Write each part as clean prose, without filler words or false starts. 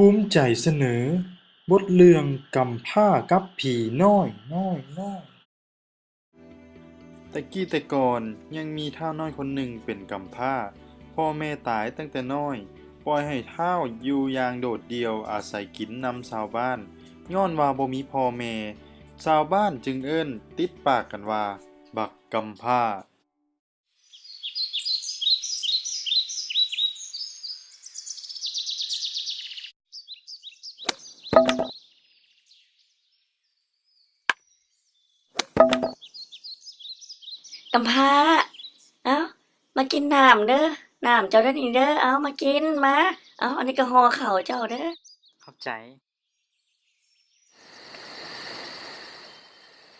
ภูมิใจเสนอบทเรื่องกำพร้ากับผีน้อยแต่กี้แต่ก่อนยังมีท้าวน้อยคนหนึ่งเป็นกำพร้าพ่อแม่ตายตั้งแต่น้อยปล่อยให้ท้าวอยู่อย่างโดดเดี่ยวอาศัยกินนำชาวบ้านย้อนว่าบ่มีพ่อแม่ชาวบ้านจึงเอิ้นติดปากกันว่าบักกำพร้า กำพร้าเอ้ามากินน้ำเด้อน้ำเจ้าเด้อนี่เด้อเอามากินมาเอาอันนี้ก็ห่อข้าวเจ้าเด้อขอบใจ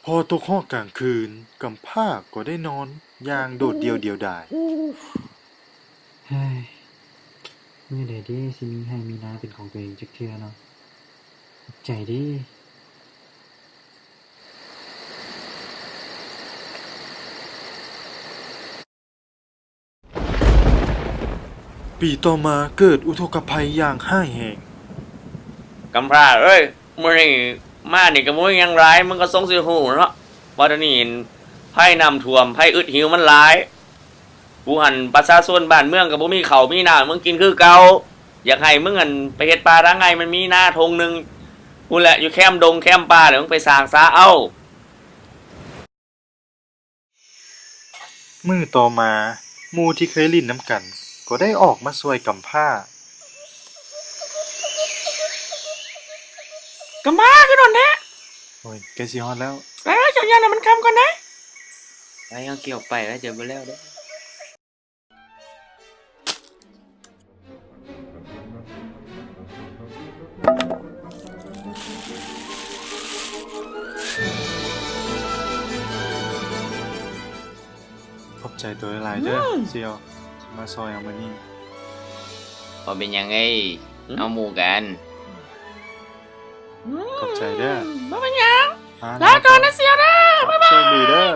พอตกห้องกลางคืนกำพร้าก็ได้นอนอย่างโดดเดี่ยวเดียวดายเฮ้ยมื้อใดเด้สิมีให้มีนาเป็นของตัวเองจักเทื่อเนาะขอบใจเด้ปีต่อมาเกิดอุทกภัยอย่างห้ายแห่งกำพร้าเอ้ยมื้อนี้มานี่ก็บ่มีหยังหลายมึงก็ทรงสิฮู้เนาะว่าเดี๋ยวนี้ภัยน้ำท่วมภัยอึดหิวมันหลายกูหันประชาชนบ้านเมืองก็บ่มีข้าวมีน้ำมึงกินคือเก่าอยากให้มึงไปเฮ็ดป่าทางไงมันมีนาทงหนึงพู้นแหละอยู่แคมป์ดงแคมป์ป่าเดี๋ยวมึงไปสร้างซาเอามื้อต่อมาหมู่ที่เคยลิ้นน้ำกันก็ได้ออกมาช่วยกำพร้าก็มาคือโดนแท้ โอ้ยใกล้สิฮอดแล้วเจ้าย่าน่ะมันคำก่อนนะไปเอาเกี่ยวไปแล้วเจอบ่แล้วเด้อ ขอบใจตัวหลายๆเด้อเสี่ยวที่มาซอยเอามื้อนี้พอเป็นยังไงเอาหมู่กัน ขอบใจเด้อบ่เป็นหยังลาก่อนนะเสี่ยวเด้อบ๊ายบายโชคดีเด้อ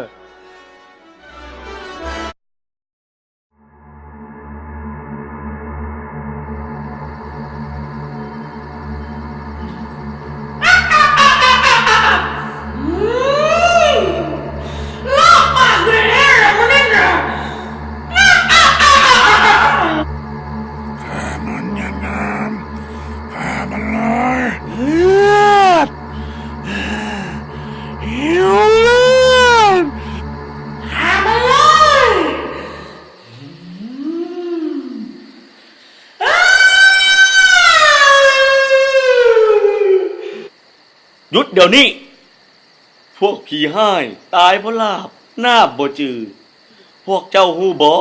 หยุดเดี๋ยวนี้พวกผีห้ายตายเพราะลาบหน้าบ่จือพวกเจ้าฮู้บ่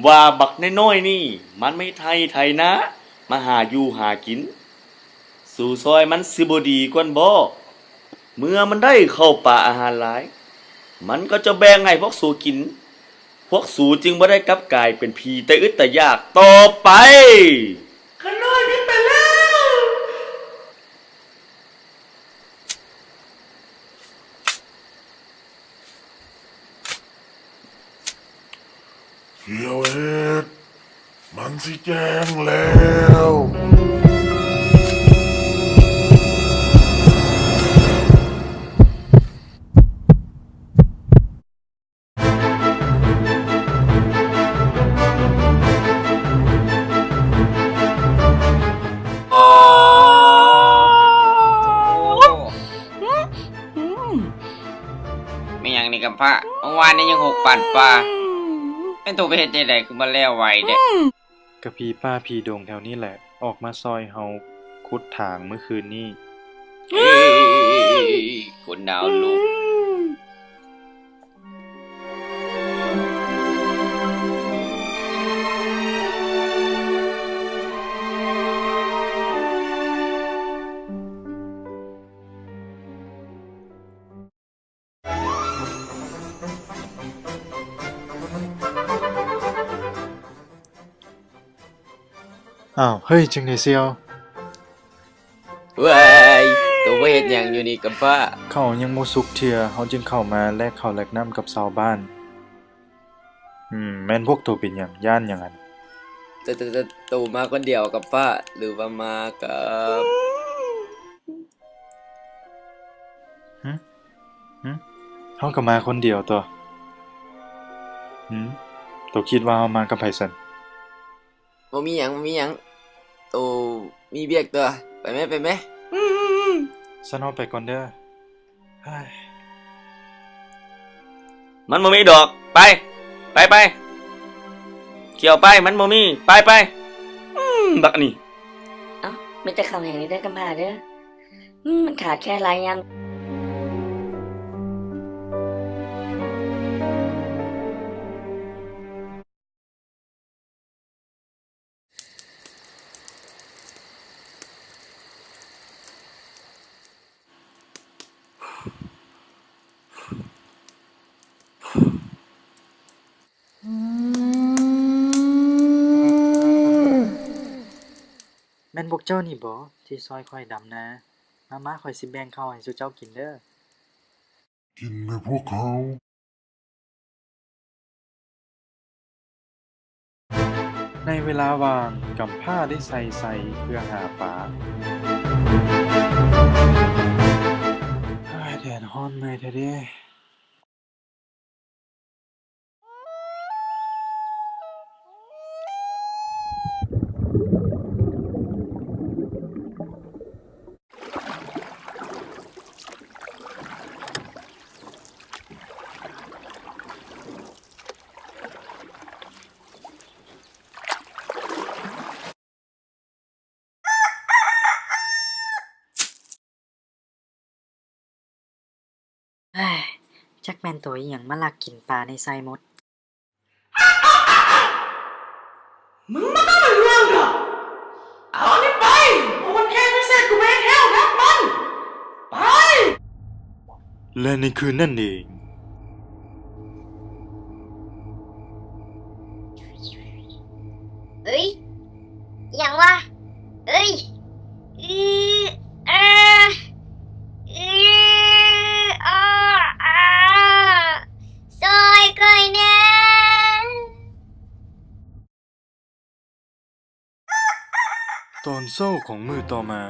ว่าบักน้อยๆนี่มันไม่ไทยนะมาหาอยู่หากินสู่ซอยมันสิบ่ดีกว่าบ่เมื่อมันได้เข้าป่าอาหารหลายมันก็จะแบ่งให้พวกสูกินพวกสูจึงบ่ได้กลับกลายเป็นผีแต่อึดแต่ยากต่อไปขน้อยนี่ไปแล้ว เขียวเอ็ดมันสิแจ้งแล้วไม่ยังนี่กับพระเมื่อวานนี้ยังหกปั่นปลาเป็นตัวไปเฮ็ดจังได๋คือมาแล้วไวเด้กะพี่ป้าพี่ดงแถวนี้แหละออกมาซอยเฮาขุดถางเมื่อคืนนี้เอ้ยคนดาวลูกอ้าวเฮ้ยจังได๋เสี่ยวว้ายตัวไปเฮ็ดหยังอยู่นี่กับพระข้าวยังบ่สุกเทื่อเฮาจึงเข้ามาแลกข้าวแลกน้ำกับชาวบ้านแม่นพวกตัวเป็นหยังย้านหยังหั่น ตู่มาคนเดียวกับฟ้าหรือว่ามากับ เฮาก็มาคนเดียวตัวตัวคิดว่าเฮามากับไผซั่น บ่มีหยังตู่มีเบียกตัวไปไหม ซันเฮาไปก่อนเด้อเฮ้ย มันบ่มีดอก ไปเกี่ยวไปมันบ่มีไปบักนี่ เอ้าไม่แต่คำแห่งนี้ได้อกำพร้าเด้อมันขาดแค่หลายอย่าง แม่นพวกเจ้านี่บ่ที่ซอยข่อยดำนามาข่อยสิแบ่งข้าวให้ซุเจ้ากินเด้อ กินไหมพวกเขา ในเวลาว่างกำพร้าได้ใส่เพื่อหาปลาเฮ้ยแดดร้อนเมื่อยแท้เด้ เฮ้ยจักแม่นตัวอีหยังมาลักกินปลาในไซมด มึงไม่ต้องมาเรื่องหรอกเอาอันนี้ไปมันแค่ไม่เสร็จกูไม่แค่นักมัน ไป และในคืนนั่นเอง เอ้ยอย่างวะเอ้ยอาซอยก่อยแน่ ตอนเศร้าของมือต่อมา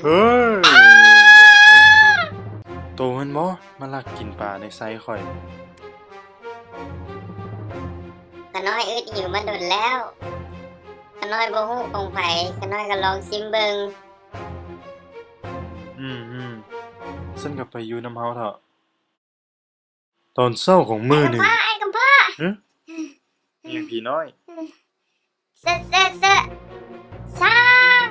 เฮ้ย โตมันบ่มาลักกินปลาในไซข่อย ขน้อยอึดหิวมาโดนแล้วขน้อยบ่ฮู้ของไผขน้อยก็ลองซิมเบิง ฉันกลับไปอยู่น้ำเฮาเถอะ ตอนเศร้าของมือหนึ่ง ไอ้กำพ่อ เมียงพี่น้อย เซสร้าง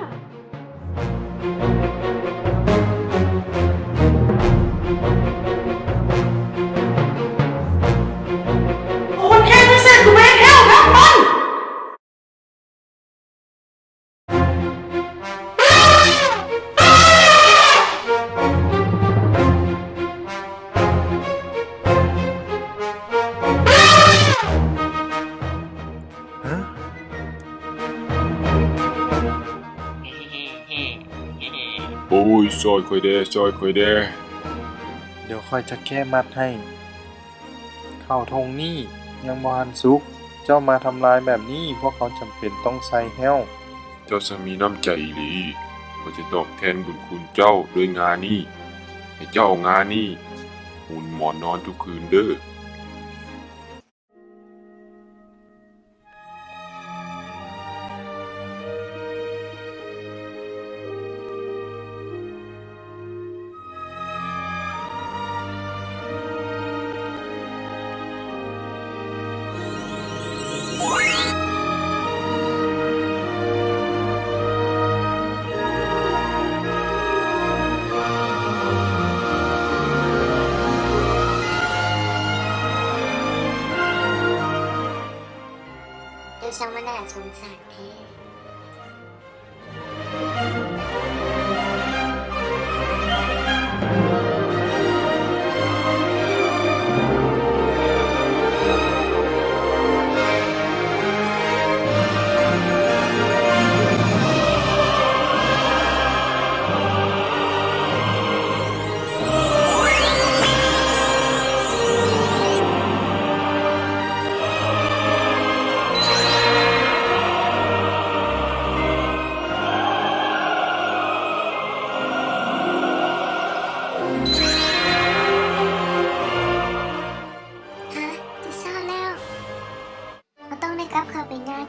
มันแค่ไม่เสร็จกูไม่แค่นักมัน ฮะ โอ้ยซอยค่อยแด่ซอยค่อยแด่ เดี๋ยวค่อยจะแก้มัดให้ เข้าทงนี่ยังบ่ทันสุก เจ้ามาทำลายแบบนี้พวกเขาจำเป็นต้องใส่แห้ว เจ้าสามีน้ำใจอีหลีเขาจะตอบแทนบุญคุณเจ้าด้วยงานนี้ให้เจ้าเอางานนี้หุ่นหมอนนอนทุกคืนเด้อ เจ้าช่างมันน่าสงสารแท้ เ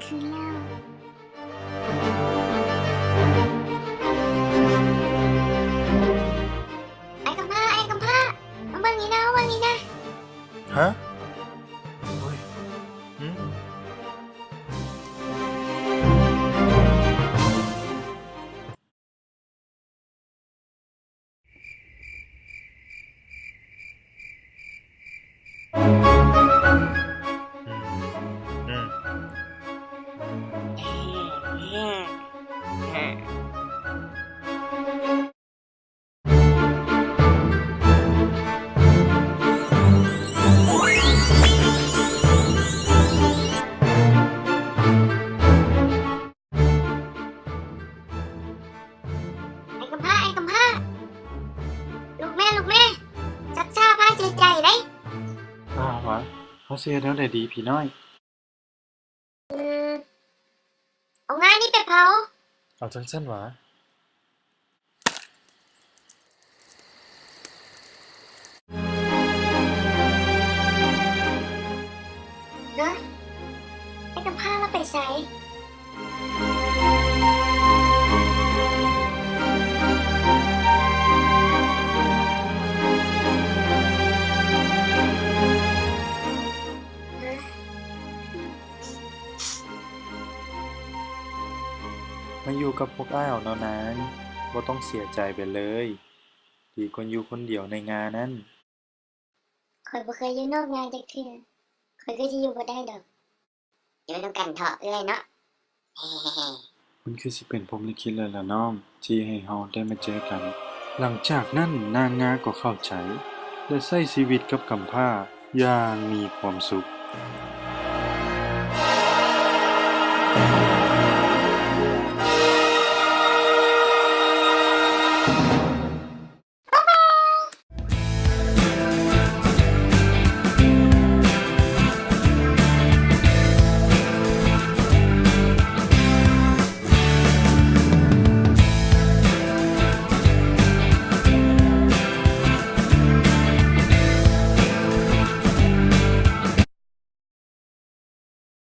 คืนแล้วไอ้กำพร้ามาเบิ่งนี่นะมาเบิ่งนี่นะ ฮะเฮ้ยหืมอืม ไอ้กำพร้าลูกแม่จักชาพาใจได้ อ้าววะเขาเสียแล้วได้ดีพี่น้อย เอางานนี้ไปเผา เอาจังสั้นหวะ เนาะไอ้กำพร้าเราไปใส่ฮะ มาอยู่กับพวกอ้ายเอาเนาะนางบ่ต้องเสียใจไปเลย ดีกว่าอยู่คนเดียวในงานนั้น ข่อยบ่เคยอยู่นอกงานจักเทื่อข่อยก็สิอยู่บ่ได้ดอกอยู่นำกันเถาะเอ้ยเนาะ มันคือสิเป็นพรหมลิขิตเลยล่ะน้อง ที่ให้เฮาได้มาเจอกัน หลังจากนั้นนางงาก็เข้าใจ และใช้ชีวิตกับกำพร้าอย่างมีความสุข